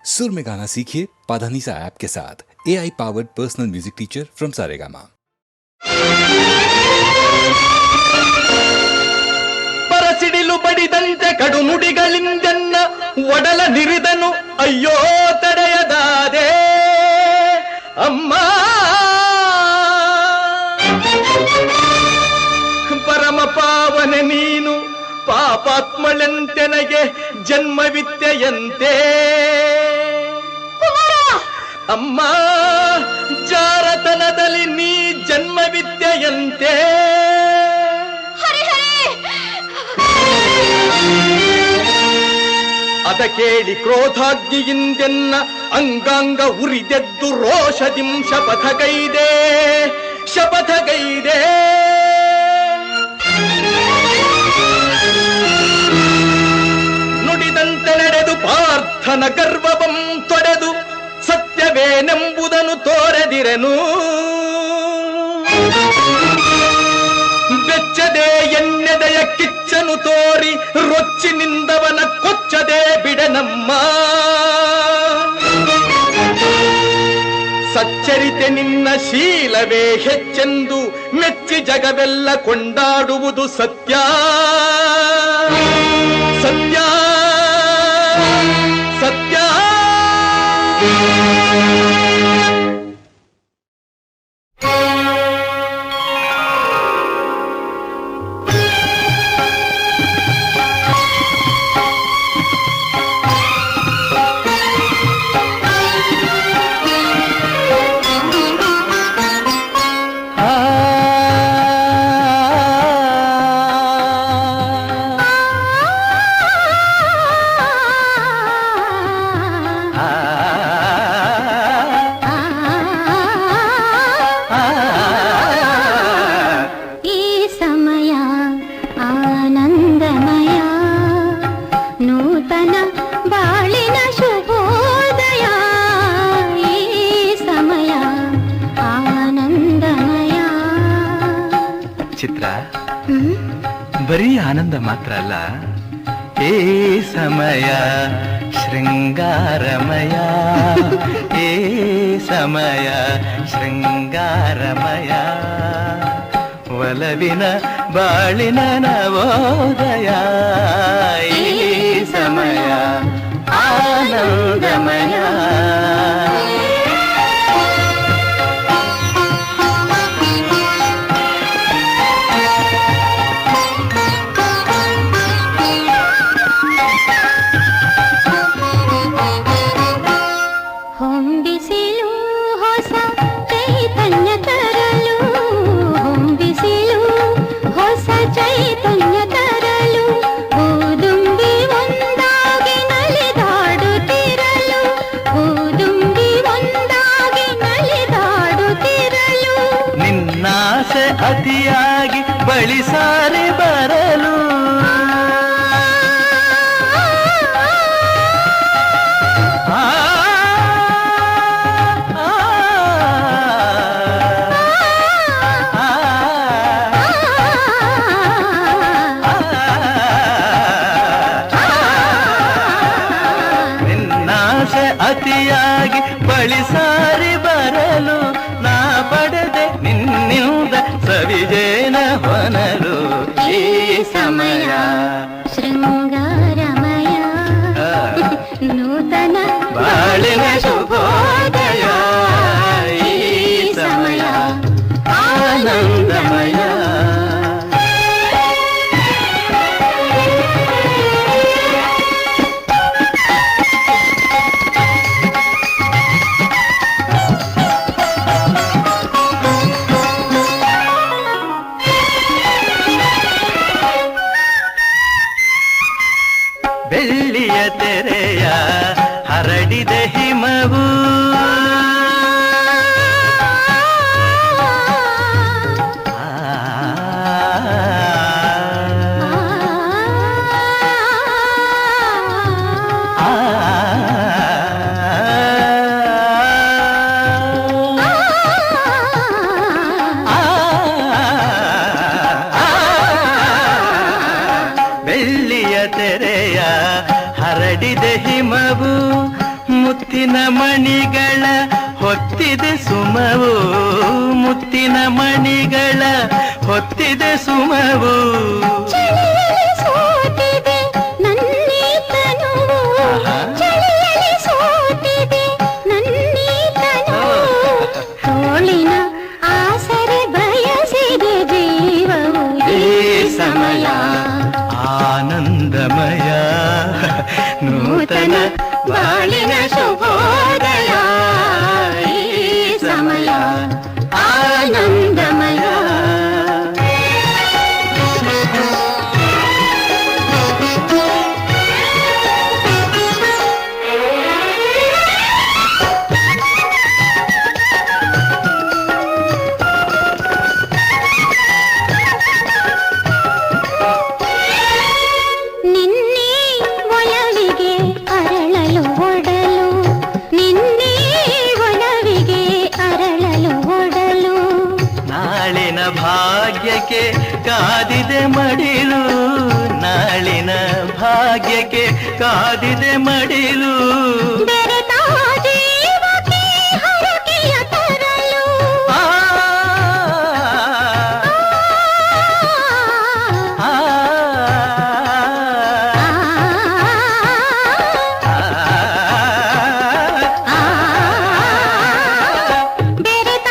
सुर में गाना सीखिए पाधानीसा ऐप के साथ। AI powered personal music teacher from Saregama. ಪರಸಿಡಿಲು ಬಡಿದಂತೆ ಕಡು ನುಡಿಗಳಿಂದೆನ್ನ ಒಡಲ ನಿರಿದನು ಅಯ್ಯೋ ತಡೆಯದಾದೆ ಅಮ್ಮ. ಪರಮ ಪಾವನೆ ನೀನು ಪಾಪಾತ್ಮಳೆಂತೆನಗೆ ಜನ್ಮವಿತ್ತೆಯಂತೆ ಅಮ್ಮ. ಜಾರತನದಲ್ಲಿ ನೀ ಜನ್ಮವಿದ್ಯೆಯಂತೆ ಅದ ಕೇಳಿ ಕ್ರೋಧಾಗ್ನಿಯಿಂದೆನ್ನ ಅಂಗಾಂಗ ಉರಿದೆದ್ದು ರೋಷದಿಂ ಶಪಥಗೈದೆ ಶಪಥಗೈದೆ. ನುಡಿದಂತೆ ನಡೆದು ಪಾರ್ಥನ ಗರ್ವವಂ ತೊಡೆದು ಸತ್ಯವೇನೆಂಬುದನ್ನು ತೋರೆದಿರೆನು. ಬೆಚ್ಚದೆ ಎನ್ನೆದೆಯ ಕಿಚ್ಚನು ತೋರಿ ರೊಚ್ಚಿನಿಂದವನ ಕೊಚ್ಚದೆ ಬಿಡನಮ್ಮ. ಸಚ್ಚರಿತೆ ನಿನ್ನ ಶೀಲವೇ ಹೆಚ್ಚೆಂದು ಮೆಚ್ಚಿ ಜಗವೆಲ್ಲ ಕೊಂಡಾಡುವುದು ಸತ್ಯ ಸತ್ಯ ಸತ್ಯ. ಚಿತ್ರ ಬರೀ ಆನಂದ ಮಾತ್ರ ಅಲ್ಲ, ಏ ಸಮಯ ಶೃಂಗಾರಮಯ, ಏ ಸಮಯ ಶೃಂಗಾರಮಯ, ಒಲವಿನ ಬಾಳಿನ ನವೋದಯ, ಈ ಸಮಯ ಆನಂದಮಯ. ಅತಿಯಾಗಿ ಬಳಿ ಸಾರಿ ಬರಲು ನಿನ್ನಾಸೆ ಅತಿಯಾಗಿ ಬಳಿ ಸಾರಿ ಬರಲು ನಾ ಪಡೆದೆ ನಿನ್ನಿಂದ ಸವಿಜೇನ ಹೊನಲು, ಈ ಸಮಯ ಶೃಂಗಾರಮಯ ನೂತನ ಬಾಳಿನ ಶುಭೋದಯ, ಈ ಸಮಯ ಆನಂದಮಯ. ಬೆಳ್ಳಿಯ ತೆರೆಯ ಹರಡಿದ ಹಿಮವು, ಬೆಳ್ಳಿಯ ತೆರೆಯ ಹರಡಿದ ಹಿಮವು ಮುತ್ತಿನ ಮಣಿಗಳ ಹೊತ್ತಿದೆ ಸುಮವು, ಮುತ್ತಿನ ಮಣಿಗಳ ಹೊತ್ತಿದೆ ಸುಮವು. ಚಳಿಯಲ್ಲಿ ಸೋತಿದೆ ನನ್ನೀ ತನುವು, ಚಳಿಯಲ್ಲಿ ಸೋತಿದೆ ನನ್ನೀ ತನುವು. ತೋಳಿನ ಆಸರೆ ಬಯಸಿದೆ ಜೀವವು ಈ ಸಮಯ ಆನಂದಮಯ ನೂತನ ಬಾಳಿನ ಶುಭೋದಯ ಈ ಸಮಯ ಆನಂದಮಯ. ನಿನ್ನೆ ಒಲವಿಗೆ ಅರಳಲು ಒಡಲು, ನಿನ್ನೆ ಒಲವಿಗೆ ಅರಳಲು ಒಡಲು. ನಾಳಿನ ಭಾಗ್ಯಕ್ಕೆ ಕಾದಿದೆ ಮಡಿಲು, ನಾಳಿನ ಭಾಗ್ಯಕ್ಕೆ ಕಾದಿದೆ ಮಡಿಲು. ಬೆರೆತ ಜೀವಕ್ಕೆ ಹರಕೆಯ ತರಲು, ಆ, ಆ, ಬೆರೆತ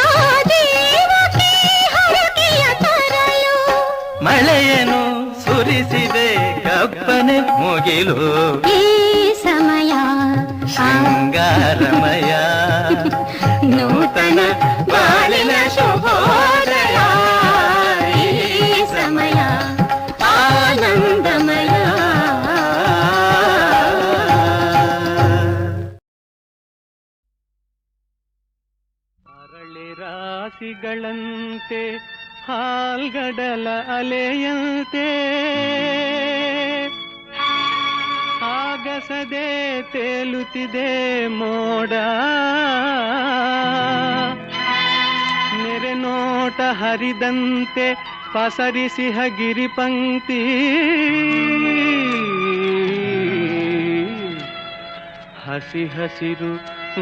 ಜೀವಕ್ಕೆ ಹರಕೆಯ ತರಲು. ಮಳೆಯನ್ನು ಸುರಿಸಿದೆ ಕಪ್ಪನೆ ಮುಗಿಲು, ಈ ಸಮಯ ಶೃಂಗಾರಮಯ ನೂತನ ಬಾಳಿನ ಶುಭೋದಯ ಈ ಸಮಯ ಆನಂದಮಯ. ಅರಳಿ ರಾಶಿಗಳಂತೆ ಹಾಲ್ಗಡಲ ಅಲೆಯಂತೆ ಆಗಸದೆ ತೇಲುತ್ತಿದೆ ಮೋಡ. ನೆರೆ ನೋಟ ಹರಿದಂತೆ ಪಸರಿಸಿಹ ಗಿರಿಪಂಕ್ತಿ, ಹಸಿ ಹಸಿರು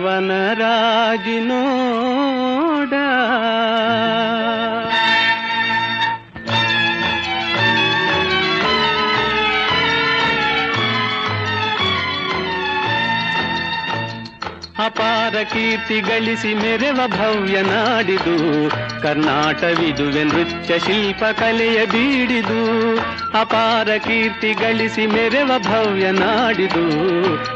ವನರಾಜಿನೋಡ. ಅಪಾರ ಕೀರ್ತಿ ಗಳಿಸಿ ಮೆರೆವ ಭವ್ಯ ನಾಡಿದು, ಕರ್ನಾಟವಿದುವೆ ನೃತ್ಯ ಶಿಲ್ಪ ಕಲೆಯ ಬೀಡಿದು. ಅಪಾರ ಕೀರ್ತಿ ಗಳಿಸಿ ಮೆರೆವ ಭವ್ಯ ನಾಡಿದು,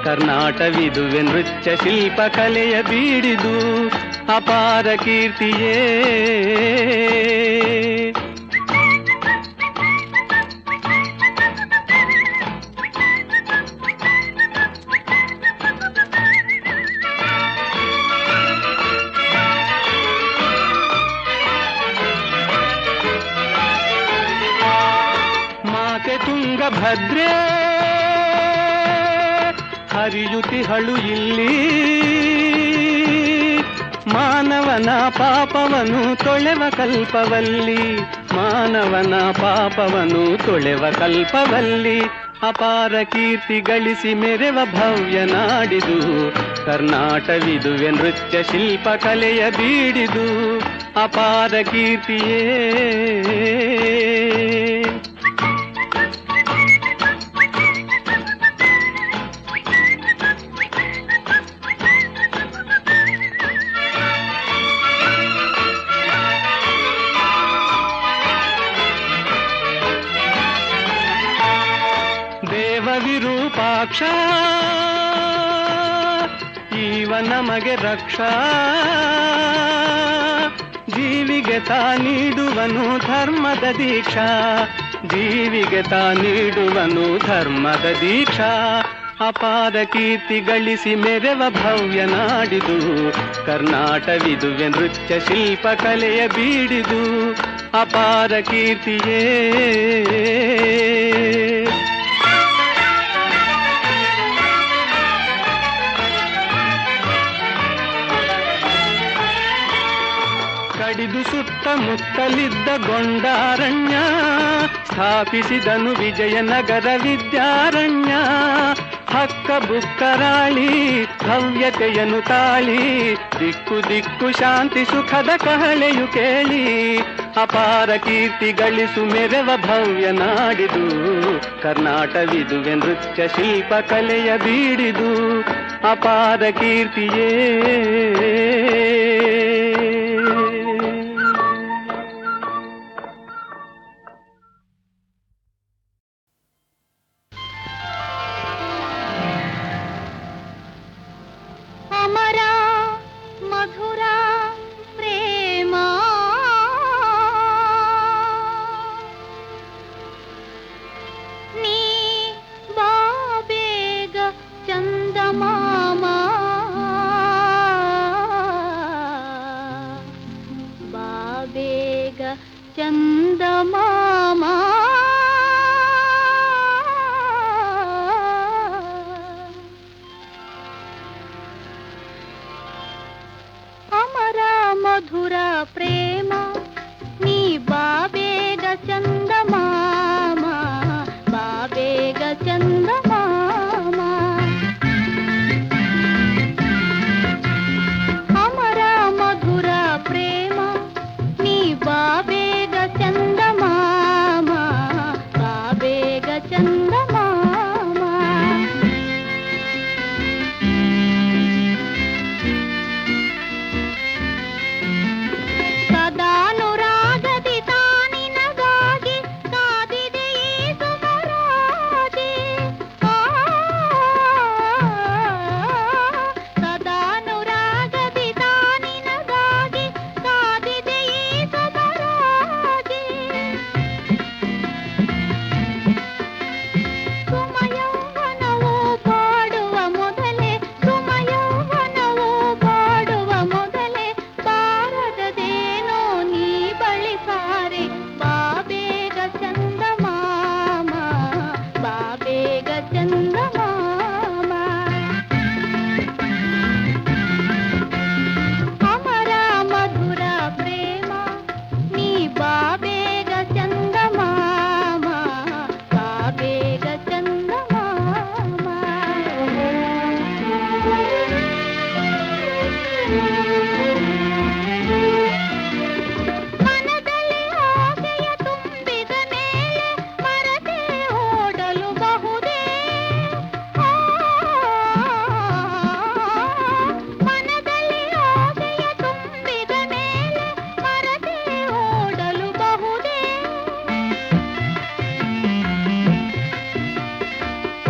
ಕರ್ನಾಟವಿದುವೆ ನೃತ್ಯ ಶಿಲ್ಪ ಕಲೆಯ ಬೀಡಿದು. ಅಪಾರ ಕೀರ್ತಿಯೇ ಮಾತೆ ತುಂಗಭದ್ರೆ ಹರಿಯುತಿಹಳು ಇಲ್ಲಿ, ಮಾನವನ ಪಾಪವನು ತೊಳೆವ ಕಲ್ಪವಲ್ಲಿ, ಮಾನವನ ಪಾಪವನು ತೊಳೆವ ಕಲ್ಪವಲ್ಲಿ. ಅಪಾರ ಕೀರ್ತಿ ಗಳಿಸಿ ಮೆರೆವ ಭವ್ಯ ನಾಡಿದು, ಕರ್ನಾಟವಿದುವೆ ನೃತ್ಯ ಶಿಲ್ಪ ಕಲೆಯ ಬೀಡಿದು. ಅಪಾರ ಕೀರ್ತಿಯೇ ವಿರೂಪಾಕ್ಷ ಈವ ನಮಗೆ ರಕ್ಷಾ, ಜೀವಿಗೆ ತಾ ನೀಡುವನು ಧರ್ಮದ ದೀಕ್ಷಾ, ಜೀವಿಗೆ ತಾ ನೀಡುವನು ಧರ್ಮದ ದೀಕ್ಷಾ. ಅಪಾರ ಕೀರ್ತಿ ಗಳಿಸಿ ಮೆರೆವ ಭವ್ಯ ನಾಡಿದು, ಕರ್ನಾಟವಿದುವೆ ನೃತ್ಯ ಶಿಲ್ಪ ಕಲೆಯ ಬೀಡಿದು. ಅಪಾರ ಕೀರ್ತಿಯೇ ಕಡಿದು ಸುತ್ತಮುತ್ತಲಿದ್ದ ಗೊಂಡಾರಣ್ಯ, ಸ್ಥಾಪಿಸಿದನು ವಿಜಯನಗರ ವಿದ್ಯಾರಣ್ಯ. ಹಕ್ಕ ಬುಕ್ಕರಾಳಿ ಭವ್ಯತೆಯನ್ನು ತಾಳಿ ದಿಕ್ಕು ದಿಕ್ಕು ಶಾಂತಿ ಸುಖದ ಕಹಳೆಯು ಕೇಳಿ ಅಪಾರ ಕೀರ್ತಿ ಗಳಿಸು ಮೆರವ ಭವ್ಯ ನಾಡಿದು ಕರ್ನಾಟವಿದುವೆ ನೃತ್ಯ ಶಿಲ್ಪ ಕಲೆಯ ಬೀಡಿದು ಅಪಾರ ಕೀರ್ತಿಯೇ ಅಮರ ಮಧುರ ಪ್ರೇಮ ನೀ ಬಾಬೇಗ ಚಂದಮಾಮ ಬಾಬೇಗ ಚಂದಮಾಮ ಅಮರ ಮಧುರ ಪ್ರೇಮ ನೀ ಬಾಬೇಗ ಚಂದಮಾಮ ಬಾಬೇಗ ಚಂದಮಾಮ ಅಮರ ಮಧುರ ಪ್ರೇಮ ನೀ ಬಾಬೇಗ ಚಂದಮಾಮ ಬಾಬೇಗ ಚಂದಮಾಮ ಸದಾನುರಾಗದಿ ತಾನಿನಗಾಗಿ ಕಾದಿದೆ ಈ ಸುಮರಾಜಿ ಸದಾನುರಾಗದಿ ತಾನಿನಗಾಗಿ ಕಾದಿದೆ ಈ ಸುಮರಾಜಿ ಸುಮಯೌವನವು ಬಾಡುವ ಮೊದಲೇ ಸುಮಯೌವನವು ಬಾಡುವ ಮೊದಲೇ ಬಾರದದೇನೋ ನೀ ಬಳಿಸಾರೆ ಬಾಬೇಗ ಚಂದಮಾಮ ಬಾಬೇಗ ಚಂದಮಾಮ ಅಮರ ಮಧುರ ಪ್ರೇಮ ನೀ ಬಾಬೇಗ ಚಂದಮಾಮ ಬಾಬೇಗ ಚಂದಮಾಮ ಮನದಲ್ಲಿ ಆಸೆಯ ತುಂಬಿದ ಮೇಲೆ ಮರತೆ ಓಡಲು ಬಹುದೇ ಮನದಲ್ಲಿ ಆಸೆಯ ತುಂಬಿದ ಮೇಲೆ ಮರತೆ ಓಡಲು ಬಹುದೇ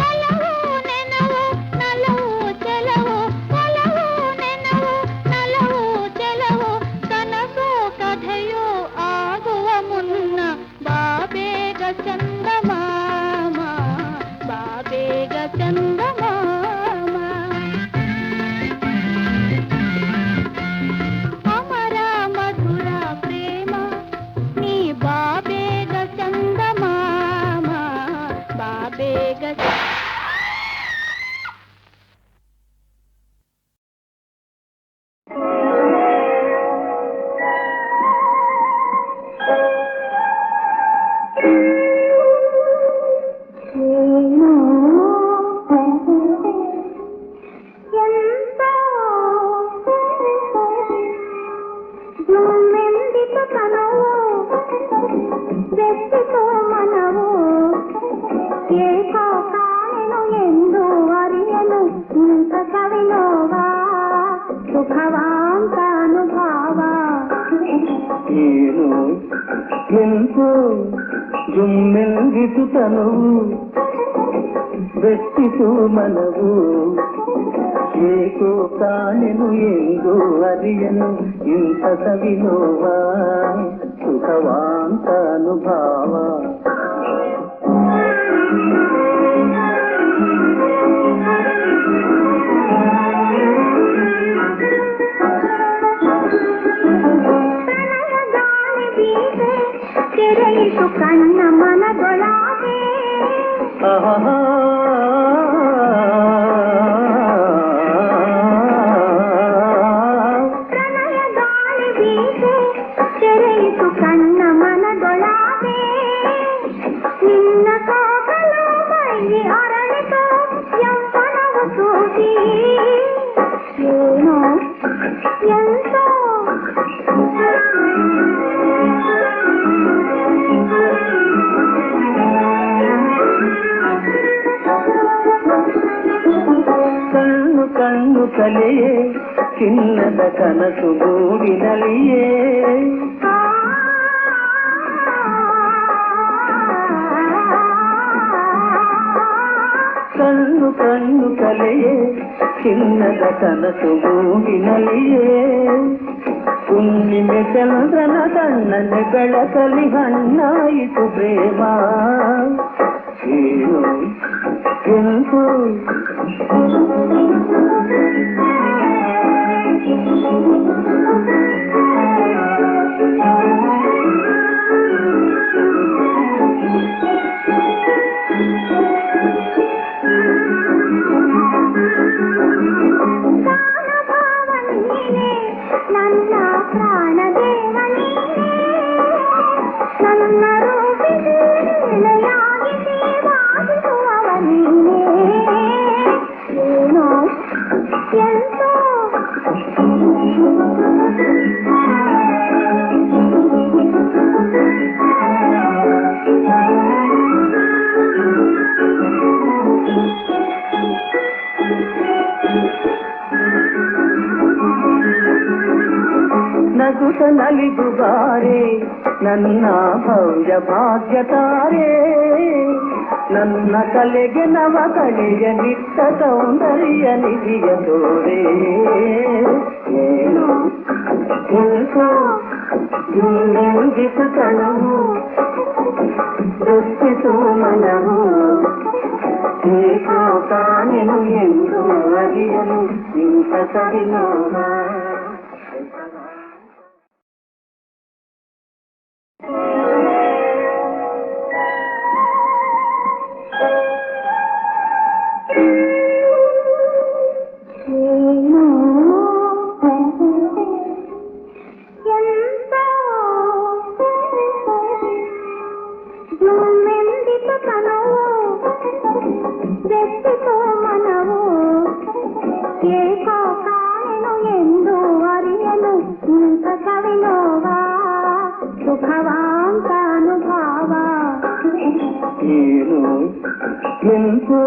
ಒಲವು ನೆನವು ನಲವು ಚೆಲವು ಒಲವು ನೆನವು ನಲವು ಚೆಲವು ಕನಸು ಕಥೆಯೋ ಆಗುವ ಮುನ್ನ ಬಾಬೇಗ ಚಂದಮಾಮ ಬಾಬೇಗ ಚಂದಮಾಮ ಅಮರ ಮಧುರ ಪ್ರೇಮ ನೀ ಬಾಬೇಗ ಚಂದಮಾಮ ಬಾಬೇಗ ಏನು ಎಂತೋ ಜುಮ್ಮೆಲ್ಗಿಸುತನವು ಬೆಟ್ಟಿತು ಮನವು ಏಕೋ ಕಾಣೆನು ಎಂದು ಅರಿಯನು ಇಂಥ ಸವಿನೋವ ಸುಖವಾಂತ ಅನುಭಾವ ತೆರೆಯಿತು ಕಣ್ಣ ಮನದೊಳಗೆ ಪ್ರಣಯ ಗಾಳಿ ಬೀಸೆ ತೆರೆಯಿತು ಕಣ್ಣ ಮನದೊಳಗೆ ನಿನ್ನ ಕೋಕಲು ಮೈ ಅರಳಿತು ಎಂಬ ಕಣ್ಣು ಕಲೆಯೇ ಚಿನ್ನದ ಕನಸು ಗೂಡಿನಲ್ಲಿಯೇ ಕಣ್ಣು ಕಣ್ಣು ಕಲೆಯೇ ಚಿನ್ನದ ಕನಸು ಗೂಡಿನಲ್ಲಿಯೇ ಹುಣ್ಣಿಮೆ ಚಂದ್ರನ ಕಣ್ಣನೆ ಬೆಳಕಲಿ ಹಣ್ಣಾಯಿತು ಪ್ರೇಮ ಏನು ಎಂತು ನನ್ನ ಪ್ರಾಣ ದೇವ ನೀನೇ ನನ್ನ ರೂಪಿಯಾಗಿ ಸೇವಾದಿಸುವವ ನೀನೇ ಏನೋ ಎಂತೋ ನಗುತ ನಲಿದುಗಾರೆ ನನ್ನ ಭವ್ಯ ಭಾಗ್ಯತಾರೆ ನನ್ನ ಕಲೆಗೆ ನವ ಕಲೆಯ ನಿಟ್ಟ ಸೌಂದರ್ಯ ನಿಧಿಯ ತೋರೆ ಏನು ಎಂತೋ ಇಂಗಿತು ಕಣವು ದೃಷ್ಟಿಸು ಮನವು ಏಕೋ ತಾನೆನು ಎಂದು ಅರಿಯಲು ಇಂಥ ಸವಿನೋಹ ಏನು ಎಂತೋ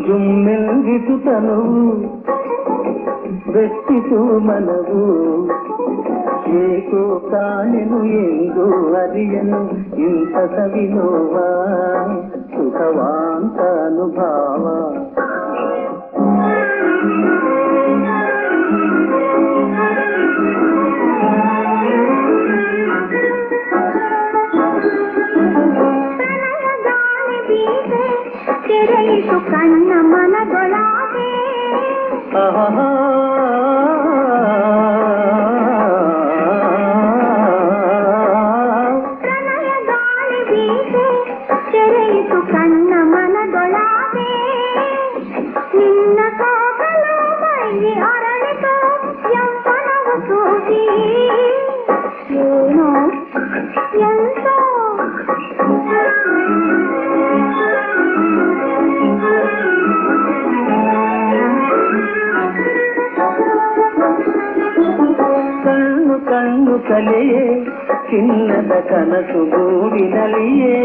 ಜುಮ್ಮೆಲ್ಗಿತು ತನವು ಬೆಟ್ಟಿತು ಮನವು ಏಕೋ ಕಾಣೆನು ಎಂದು ಅರಿಯನು ಇಂಥ ಸವಿನೋವ ಸುಖವಾಂತ ಅನುಭಾವ ತೆರೆಯಿತು ಕಣ್ಣ ಮನದೊಳಗೆ ಪ್ರಣಯ ಗಾಳಿ ಬೀಸೆ ತೆರೆಯಿತು ಕಣ್ಣ ಮನದೊಳಗೆ ನಿನ್ನ ಕೋಕಲು ಮೈ ಅರಳಿತು ಯೌವನವು ಸೂಸಿ ಏನೋ ಎಂತೋ ಕಣ್ಣು ಕಣ್ಣು ಕಲೆಯೇ ಚಿನ್ನದ ಕನಸು ಗೂಡಿನಲ್ಲಿಯೇ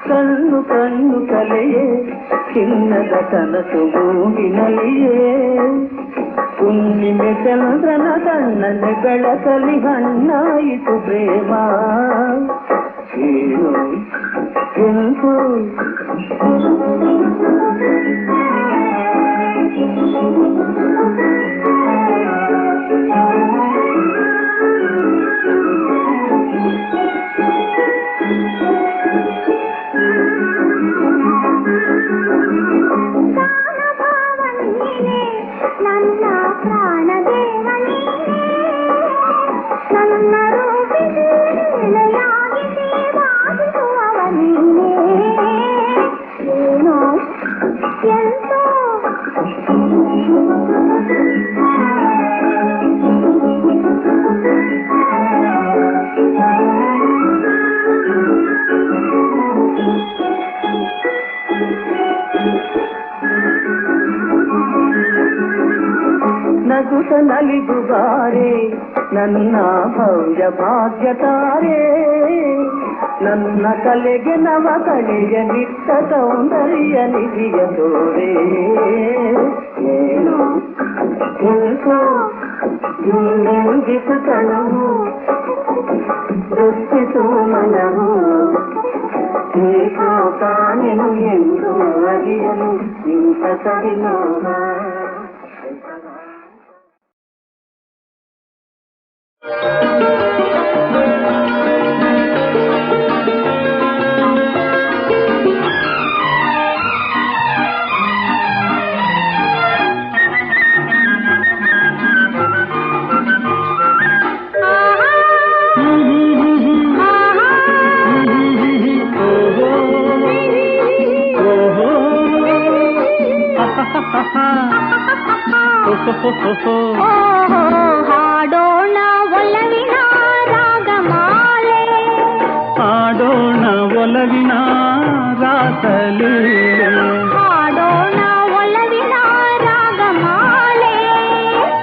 ಕಣ್ಣು ಕಣ್ಣು ಕಲೆಯೇ ಚಿನ್ನದ ಕನಸು ಗೂಡಿನಲ್ಲಿಯೇ ಹುಣ್ಣಿಮೆ ಚಂದ್ರನ ಕಣ್ಣನೆ ಬೆಳಕಲಿ ಹಣ್ಣಾಯಿತು ಪ್ರೇಮ ಏನು ಎಂತೋ ನನ್ನ ಪ್ರಾಣ ದೇವ ನೀನೇ ನನ್ನ ರೂಪಿಯಾಗಿ ಸೇವಾದಿಸುವವ ನೀನೇ ಏನೋ ಎಂತೋ ನಗುತ ನಲಿದುಗಾರೆ ನನ್ನ ಭವ್ಯ ಭಾಗ್ಯತಾರೆ ನನ್ನ ಕಲೆಗೆ ನವ ಕಳೆಯ ನಿಟ್ಟ ಸೌಂದರ್ಯ ನಿಧಿಯ ತೋರೆ ಏನು ಎಂತೋ ಇಂಗಿಸು ತನವು ದೃಷ್ಟಿಸು ಮನವು ಏಕೋ ಕಾಣೆನು ಎಂದು ಅರಿಯಲು ಇಂಥ ಸರಿನೋಹ ಹಾಡೋಣ ಒಲವಿನ ರಾಗಮಾಲೆ ಹಾಡೋಣ ಒಲವಿನ ರಾಸಲೀಲೆ ಹಾಡೋಣ ಒಲವಿನ ರಾಗಮಾಲೆ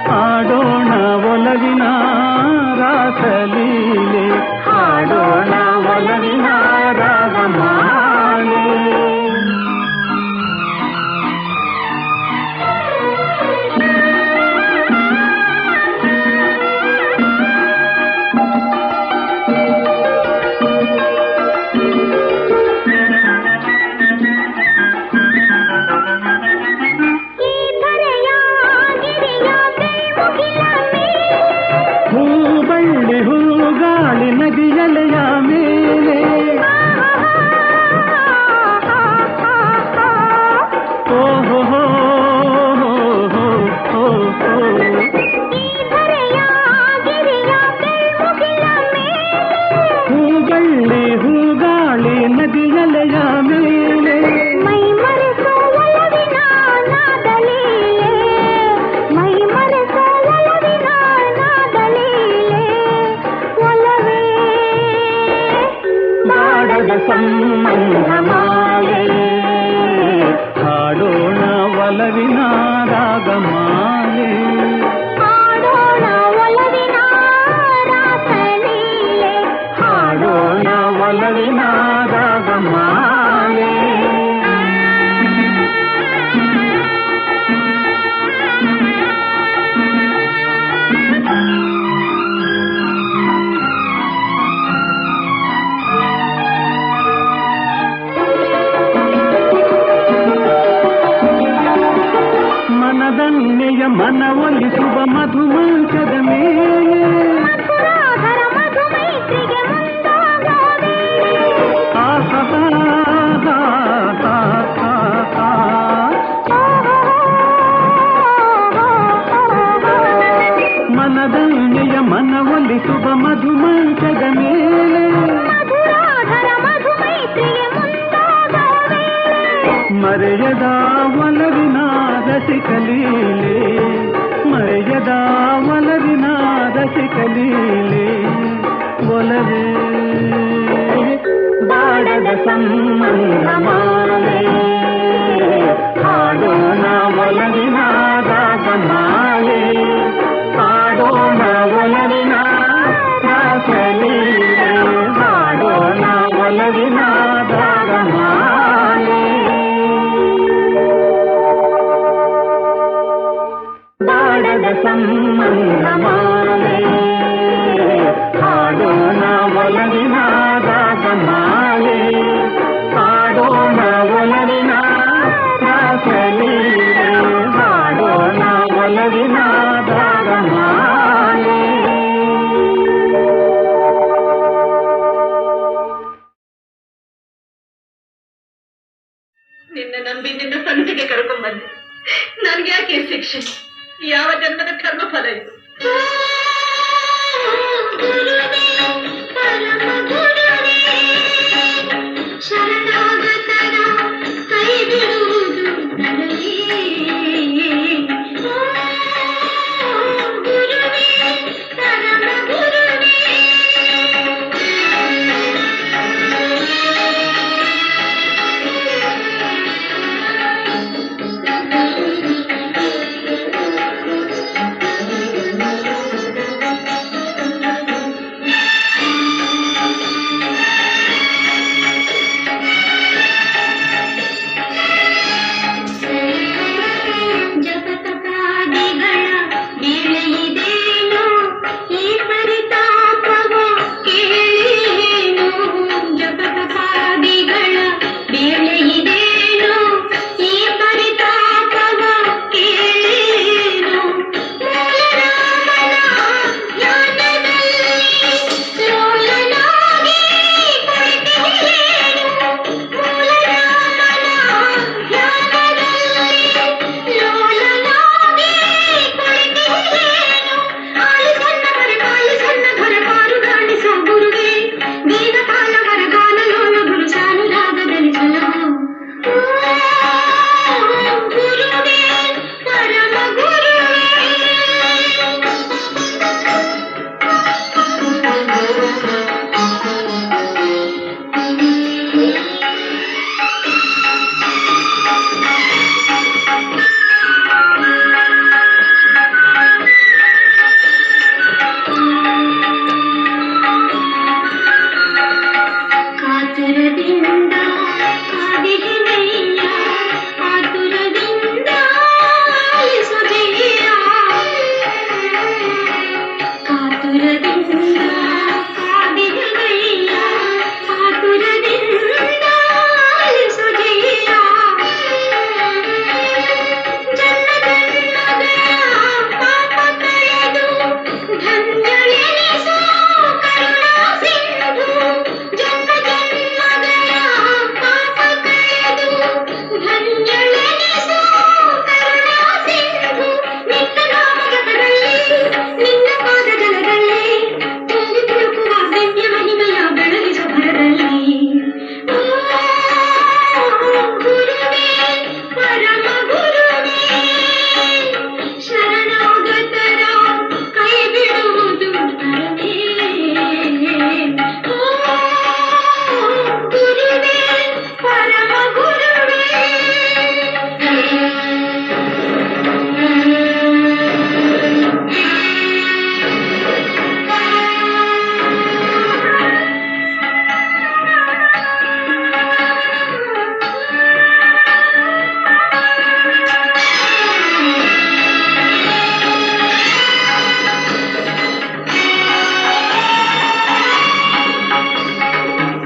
ಹಾಡೋಣ ಒಲವಿನ ರಾಸಲೀಲೆ ಹಾಡೋಣ ಒಲವಿನ ರಾಗಮಾಲೆ ನದಿಯಲೆಯ ಮೇಲೆ ಓಹೋ ಹೂಗಳ್ಳಿ ಹೂಗಾಳಿ ನದಿಯಲೆಯ ಮೇಲೆ ಮೈ ಮರೆಸೋ ಒಲವಿನ ನಾದಲೀಲೆ ಮೈ ಮರೆಸೋ ಒಲವಿನ ನಾದಲೀಲೆ ಒಲವೇ ಬಾಡದ ಸಂಬಂಧಮಾಲೆ ಹಾಡೋಣ ಒಲವಿನ ರಾಗಮಾಲೆ ಹಾಡೋಣ ಒಲವಿನ ರಾಸಲೀಲೆ ಹಾಡೋಣ ಒಲವಿನ ರಾಗಮಾಲೆ ಮನದನ್ನೆಯ ಮನವೊಲಿಸುವ ಮಧುಮಂಚದ ಮೇಲೆ ಮಧುರಾಧರ ಮಧುಮೈತ್ರಿಗೆ ಮುಂದಾಗೋದೆ ಮನದನ್ನೆಯ ಮನವೊಲಿಸುವ ಮಧುಮಂಚದ ಮೇಲೆ ಮಧುರಾಧರ ಮಧುಮೈತ್ರಿಗೆ ಮುಂದಾಗೋದೆ ಮರೆಯದ ಒಲವಿನ ರಸಿಕಲೀಲೆ ಮರೆಯದ ಒಲವಿನ ರಸಿಕಲೀಲೆ ಒಲವೇ ಬಾಡದ ಸಂಬಂಧಮಾಲೆ ಹಾಡೋಣ ಒಲವಿನ ರಾಗಮಾಲೆ ಹಾಡೋಣ ಒಲವಿನ ರಾಸಲೀಲೆ ಹಾಡೋಣ ಒಲವಿನ ರಾಗಮಾಲೆ ಬಾಡದ ಸಂಬಂಧಮಾಲೆ ಹಾಡೋಣ ಒಲವಿನ ರಾಗಮಾಲೆ ಹಾಡೋಣ ಒಲವಿನ ರಾಸಲೀಲೆ ಹಾಡೋಣ ಒಲವಿನ ರಾಗಮಾಲೆ ನಿನ್ನ ನಂಬಿ ನಿನ್ನ ಸಂತೆಗೆ ಕರ್ಕೊಂಡ್ಬಂದೆ ನನ್ಗೆ ಯಾಕೆ ಈ ಶಿಕ್ಷೆ ಯಾವ ಜನ್ಮದ ಕರ್ಮ ಫಲ ಇದು ಶರಣಾಗತರ ಕೈ ಬಿಡುವುದು ನನಗೆ ಗುರುವೇ ಪರಮ ಗುರುವೇ ಕಾತುರದಿಂದ ಕಾದಿಗೆನಯ್ಯ ಕಾತುರದಿಂದ ಆಲಿಸುವೆಯ ಕಾತುರದಿಂದ ಕಾದಿಗೆನಯ್ಯ ಕಾತುರದಿಂದ ಆಲಿಸುವೆಯ ಜನ್ಮ ಜನ್ಮಗಳ ಪಾಪ ಕಳೆದು ಧನ್ಯಳೆನಿಸು ಕರುಣಾ ಸಿಂಧು ಜನ್ಮ ಜನ್ಮಗಳ ಪಾಪ ಕಳೆದು ಧನ್ಯಳೆನಿಸು ಕರುಣಾ ಸಿಂಧು ನಿನ್ನ ನಾಮಜಪದಲ್ಲಿ ನಿನ್ನ ಪಾದ ಜಲದಲ್ಲಿ ತುಂಬಿ ತುಳುಕುವ ದಿವ್ಯ ಮಹಿಮೆಯ ಬೆಳಗಿಸು ಭರದಲ್ಲಿ ಓ ಗುರುವೇ ಪರಮ ಗುರುವೇ ಶರಣಾಗತರ ಕೈ ಬಿಡುವುದು ತರವೇ ಓ ಗುರುವೇ ಪರಮ ಗುರುವೇ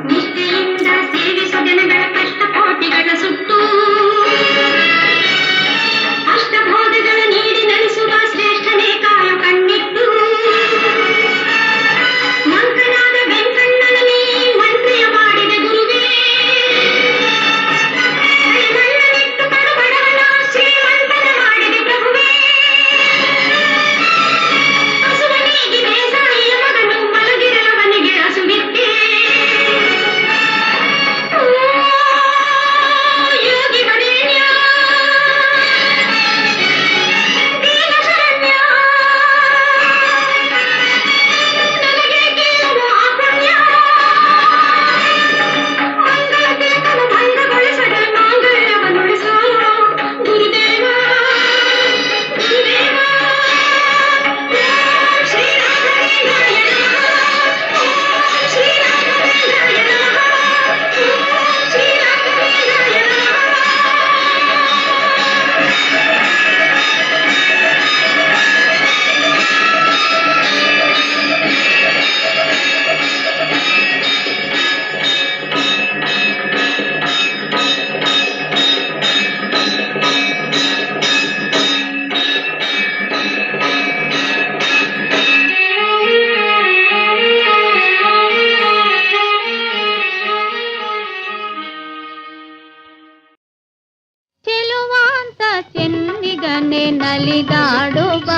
ನಿಷ್ಠೆಯಿಂದ ಸೇವಿಸು ಜನಗಳ ಕಷ್ಟ ಕೋಟಿಗಳ ಸುಟ್ಟು ಅಷ್ಟಬೋಧಗಳ ನೀಡಿ ನಡೆಸುವ ಶ್ರೇಷ್ಠನೇ ಕಾಯು ಕಣ್ಣಿಟ್ಟು ಮಂಕನಾದ ವೆಂಕಣ್ಣನೇ ಮಂತ್ರಿಯ ಮಾಡಿದ ಗುರುವೇ ಮಣ್ಣನಿಟ್ಟು ಕಡು ಬಡವನ ಶ್ರೀಮಂತನ ಮಾಡಿದ ಪ್ರಭುವೇ ಹಸುವನಿಗೆ ಬೇಸಾಯಿಯ ಮಗನು ಮಲಗಿರಲವನಿಗೆ ಹಸುವಿದ್ದೆ ಯೋಗಿ ವರೇಣ್ಯ ದೀನ ಶರಣ್ಯ ನನಗೆ ಕೇಳುವ ಪುಣ್ಯ ಮಂಗಳ ತೀರ್ಥನು ಭಂಗಗೊಳಿಸದೆ ಮಾಂಗಲ್ಯವನ್ನುಳಿಸು ಗುರುದೇವ ಗುರುದೇವ ಓಂ ಶ್ರೀರಾಘವೇಂದ್ರಾಯ ನಮಃ ಓಂ ಶ್ರೀರಾಘವೇಂದ್ರಾಯ ನಮಃ ಓಂ ಶ್ರೀರಾಘವೇಂದ್ರಾಯ ನಮಃ ಚೆಲುವಾಂತ ಚೆನ್ನಿಗನೆ ನಲಿದಾಡುವ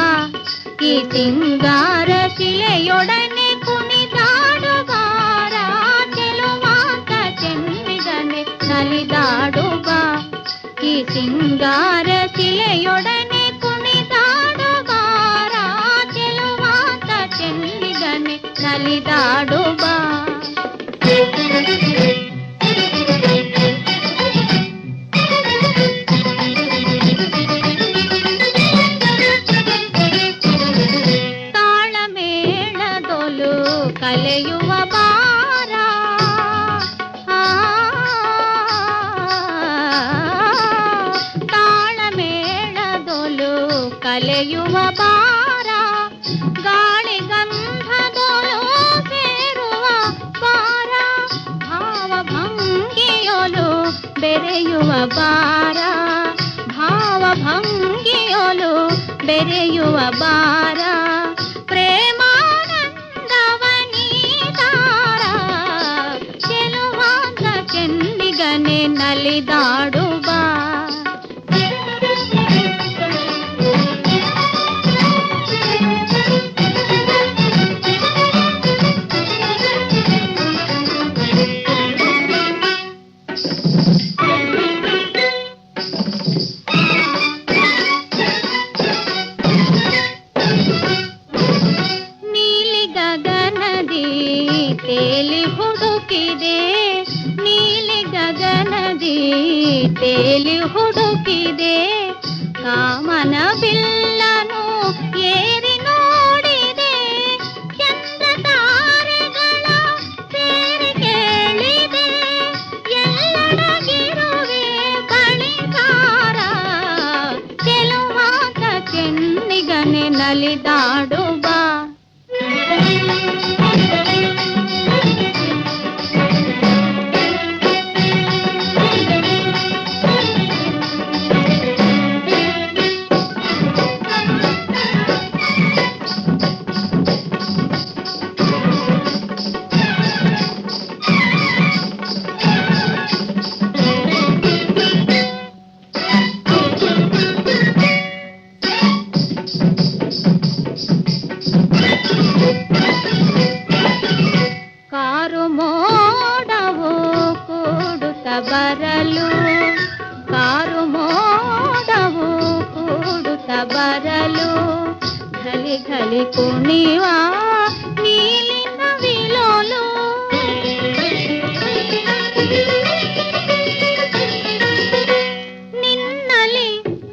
ಈ ಸಿಂಗಾರ ಶಿಲೆಯೊಡನೆ ಕುಣಿದಾಡುವಾರ ಚೆಲುವಾಂತ ಚೆನ್ನಿಗನೆ ನಲಿದಾಡುವ ಈ ಸಿಂಗಾರ ಶಿಲೆಯೊಡನೆ ಕುಣಿದಾಡುವಾರ ಚೆಲುವಾಂತ ಚೆನ್ನಿಗನೆ ನಲಿದಾಡುವ ತಾಳಮೇಳದೊಲು ಕಲೆಯುವ ಬಾರ ತಾಳಮೇಳದೊಲು ಕಲೆಯುವ ಬಾರ ಗಾಳಿ ಗಂಧದೊಲು ಸೇರುವ ಬಾರ ಭಾವಭಂಗಿಯೊಲು ಬೆರೆಯುವ ಬಾರ ಭಾವಭಂಗಿಯೊಲು ಬೆರೆಯುವ ಬಾರ ಪ್ರೇಮಾನಂದವನೀದಾರ ಚೆಲುವಾಂತ ಚೆನ್ನಿಗನೆ ನಲಿದಾಡುವ ನೀಲಿ ಗಗನದಿ ತೇಲಿ ಹುಡುಕಿದೆ ನೀಲಿ ಗಗನದಿ ತೇಲಿ ಹುಡುಕಿದೆ ಕಾಮನ ಬಿಲ್ಲನು ಏರಿ ನೋಡಿದೆ ಚಂದ ತಾರೆಗಳ ಸೇರಿ ಕೇಳಿದೆ ನಲಿದಾಡು ಬಾ. ಕಾರು ಮೋಡವು ಕೂಡುತ್ತ ಬರಲು, ಕಾರು ಮೋಡವು ಕೂಡುತ್ತ ಬರಲು, ಘಲಿ ಘಲಿ ಕುಣಿವ ನೀಲಿ ನವಿಲೋಲು. ನಿನ್ನಲಿ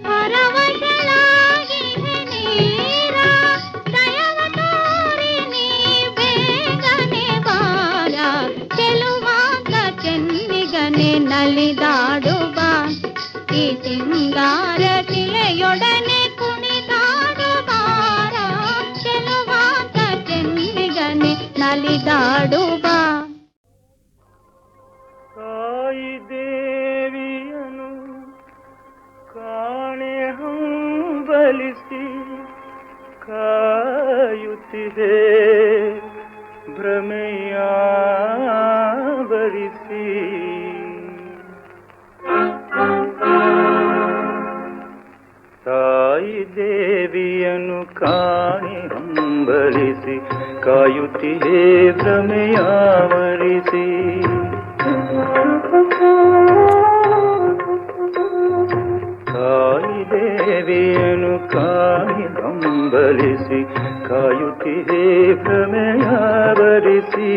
ಪರವಶಳಾಗಿದೆ ನೀರ, ದಯವ ತೋರಿ ನೀ ಬೇಗನೆ ಬಾರ, ಚೆಲುವಾದ ಚೆನ್ನಿಗನೆ ನಲಿದಾಡು ಬಾ. ಈ ಸಿಂಗಾರ ತಿಳೆಯೊಡನೆ ಕುಣಿದಾಡು ಬಾರ, ಚೆಲುವಾದ ಚೆನ್ನಿಗನೆ ನಲಿದಾಡು ಬಾ. ತಾಯಿ ದೇವಿಯನು ಕಾಣೆ ಹಂಬಲಿಸಿ ಕಾಯುತ್ತಿದೆ ಭ್ರಮೆಯಾವರಿಸಿ. ತಾಯಿ ದೇವಿಯನು ಕಾಣೆ ಹಂಬಲಿಸಿ ಕಾಯುತ್ತಿದೆ ಭ್ರಮೆಯಾವರಿಸಿ. ತಾಯಿ ದೇವಿಯನು ಕಾಣೆ ಹಂಬಲಿಸಿ ಕಾಯುತ್ತಿದೆ ಭ್ರಮೆಯಾವರಿಸಿ.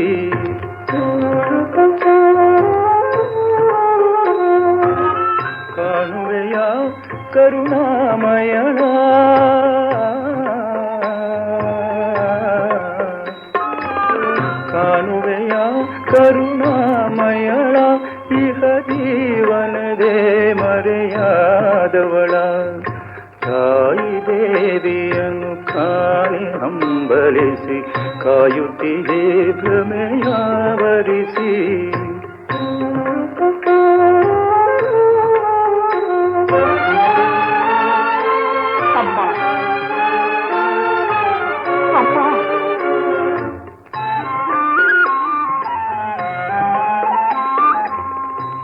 ಕಾಣುವೆಯ ಕರುಣಾಮಯಣ, ಕಾಣುವೆಯ ಕರುಣಾಮಯಳ, ಇಹ ಜೀವನದೇ ಮರೆಯಾದವಳ. ತಾಯಿ ದೇವಿಯನ್ನು ಕಾಣೆ ಹಂಬಲಿಸಿ ಕಾಯುತ್ತಿದೆ ಭ್ರಮೆಯಾವರಿಸಿ.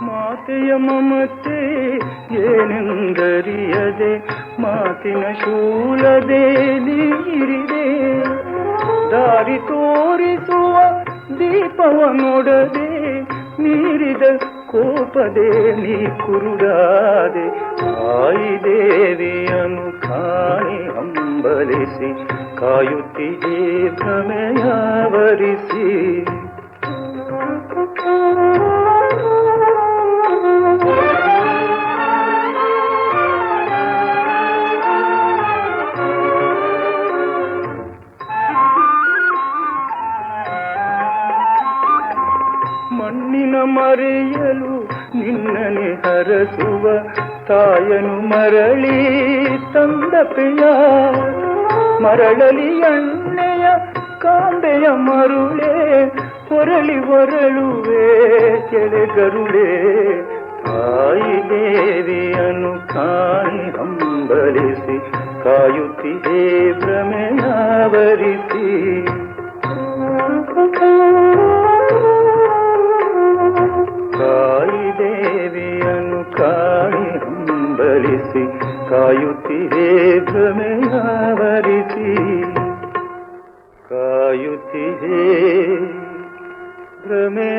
ಮಾತೆಯ ಮಮತೆ ಏನೆಂದರಿಯದೆ ಮಾತಿನ ಶೂಲದೆ ನೀರಿದೆ. ದಾರಿ ತೋರಿಸುವ ದೀಪವ ನೋಡದೆ ನೀರಿದ ಕೋಪದೆ ನೀ ಕುರುಡಾದೆ. ತಾಯಿ ದೇವಿಯನು ಕಾಣೆ ಹಂಬಲಿಸಿ ಕಾಯುತ್ತಿದೆ ಭ್ರಮೆಯಾವರಿಸಿ. ಮಣ್ಣಿನ ಮರೆಯಲು ನಿನ್ನನೆ ಹರಸುವ ತಾಯನು ಮರಳಿ ತಂದ ಪ್ರಿಯ. ಮರಳಲಿ ಎಣ್ಣೆಯ ಕಾಂಬೆಯ ಮರುಳೆ ಹೊರಳಿ ಹೊರಳುವೆ ಕೆಳಗರುಳೆ. ತಾಯಿ ದೇವಿಯನು ಕಾಣೆ ಹಂಬಲಿಸಿ ಕಾಯುತ್ತಿದೆ ಭ್ರಮೆಯಾವರಿಸಿ. ತಾಯಿ ದೇವಿಯನು ಕಾಣೆ ಹಂಬಲಿಸಿ ಕಾಯುತ್ತಿದೆ ಭ್ರಮೆಯಾವರಿಸಿ. ಕಾಯುತ್ತಿದೆ ಭ್ರಮೆಯಾವರಿಸಿ.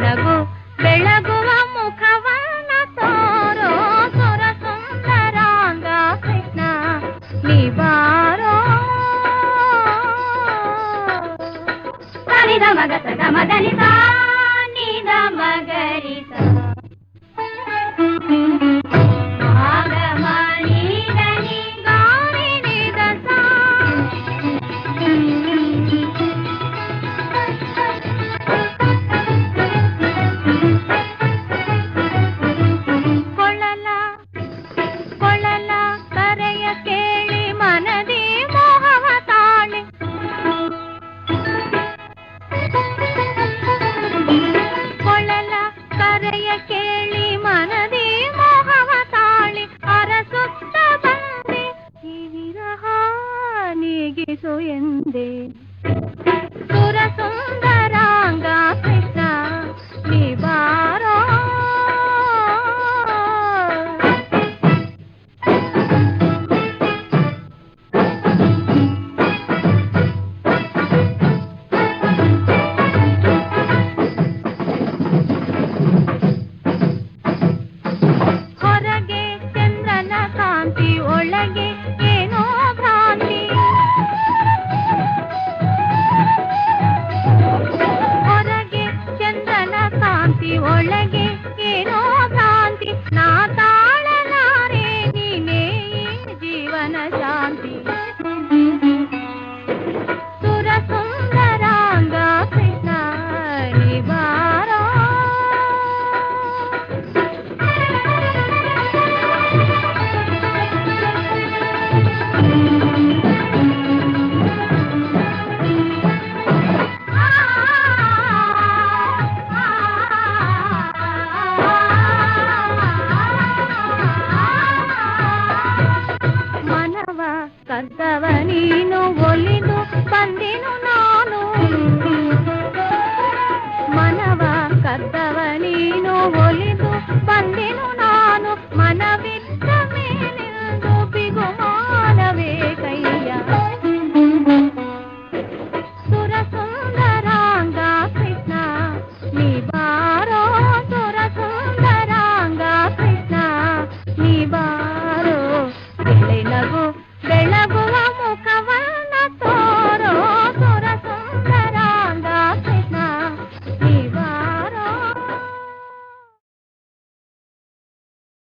ನಗು ಬೆಳಗುವ ಮುಖವನ್ನ ತೋರೋ ಸುರ ಸುಂದರಾಂಗ ಕೃಷ್ಣ ನೀ ಬಾರೋ. ಸನಿದ ಮಗಸ ಗಮದನಿಸ ನಿದ ಮಗರಿಸ ಎಂದೇ ಸುರ ಸುಂದರಾಂಗ ಕೃಷ್ಣ ನೀ ಬಾರೋ. ಹೊರಗೆ ಚಂದ್ರನ ಕಾಂತಿ ಒಳಗೆ ಏನೋ ಭ್ರಾಂತಿ. ಹೊರಗೆ ಚಂದ್ರನ ಕಾಂತಿ ಒಳಗೆ ಏನೋ ಭ್ರಾಂತಿ. ನಾ ತಾಳಲಾರೆ ನೀನೇ ಜೀವನ ಶಾಂತಿ. ಸುರ ಸುಂದರಾಂಗ ಕೃಷ್ಣ ನೀ ಬಾರೋ. ಮನವ ಕದ್ದವ ನೀನು